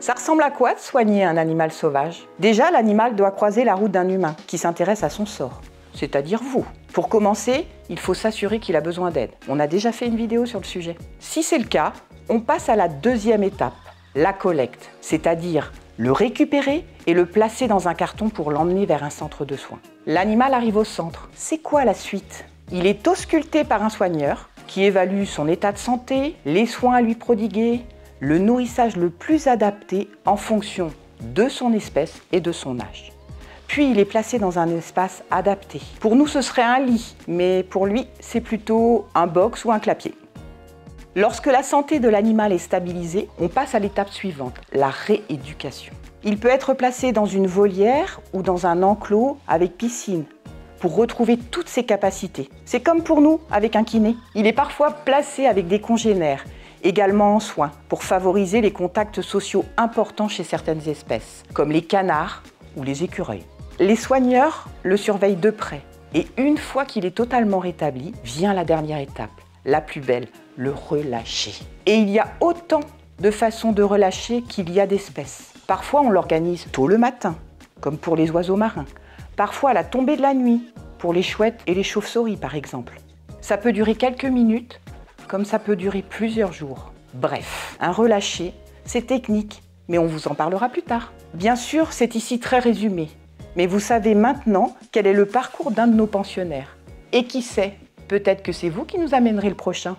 Ça ressemble à quoi de soigner un animal sauvage? Déjà, l'animal doit croiser la route d'un humain qui s'intéresse à son sort, c'est-à-dire vous. Pour commencer, il faut s'assurer qu'il a besoin d'aide. On a déjà fait une vidéo sur le sujet. Si c'est le cas, on passe à la deuxième étape, la collecte, c'est-à-dire le récupérer et le placer dans un carton pour l'emmener vers un centre de soins. L'animal arrive au centre. C'est quoi la suite? Il est ausculté par un soigneur qui évalue son état de santé, les soins à lui prodiguer, le nourrissage le plus adapté en fonction de son espèce et de son âge. Puis il est placé dans un espace adapté. Pour nous, ce serait un lit, mais pour lui, c'est plutôt un box ou un clapier. Lorsque la santé de l'animal est stabilisée, on passe à l'étape suivante, la rééducation. Il peut être placé dans une volière ou dans un enclos avec piscine pour retrouver toutes ses capacités. C'est comme pour nous avec un kiné. Il est parfois placé avec des congénères, également en soins, pour favoriser les contacts sociaux importants chez certaines espèces, comme les canards ou les écureuils. Les soigneurs le surveillent de près et une fois qu'il est totalement rétabli, vient la dernière étape, la plus belle, le relâcher. Et il y a autant de façons de relâcher qu'il y a d'espèces. Parfois, on l'organise tôt le matin, comme pour les oiseaux marins. Parfois, à la tombée de la nuit, pour les chouettes et les chauves-souris, par exemple. Ça peut durer quelques minutes, comme ça peut durer plusieurs jours. Bref, un relâcher, c'est technique, mais on vous en parlera plus tard. Bien sûr, c'est ici très résumé, mais vous savez maintenant quel est le parcours d'un de nos pensionnaires. Et qui sait, peut-être que c'est vous qui nous amènerez le prochain.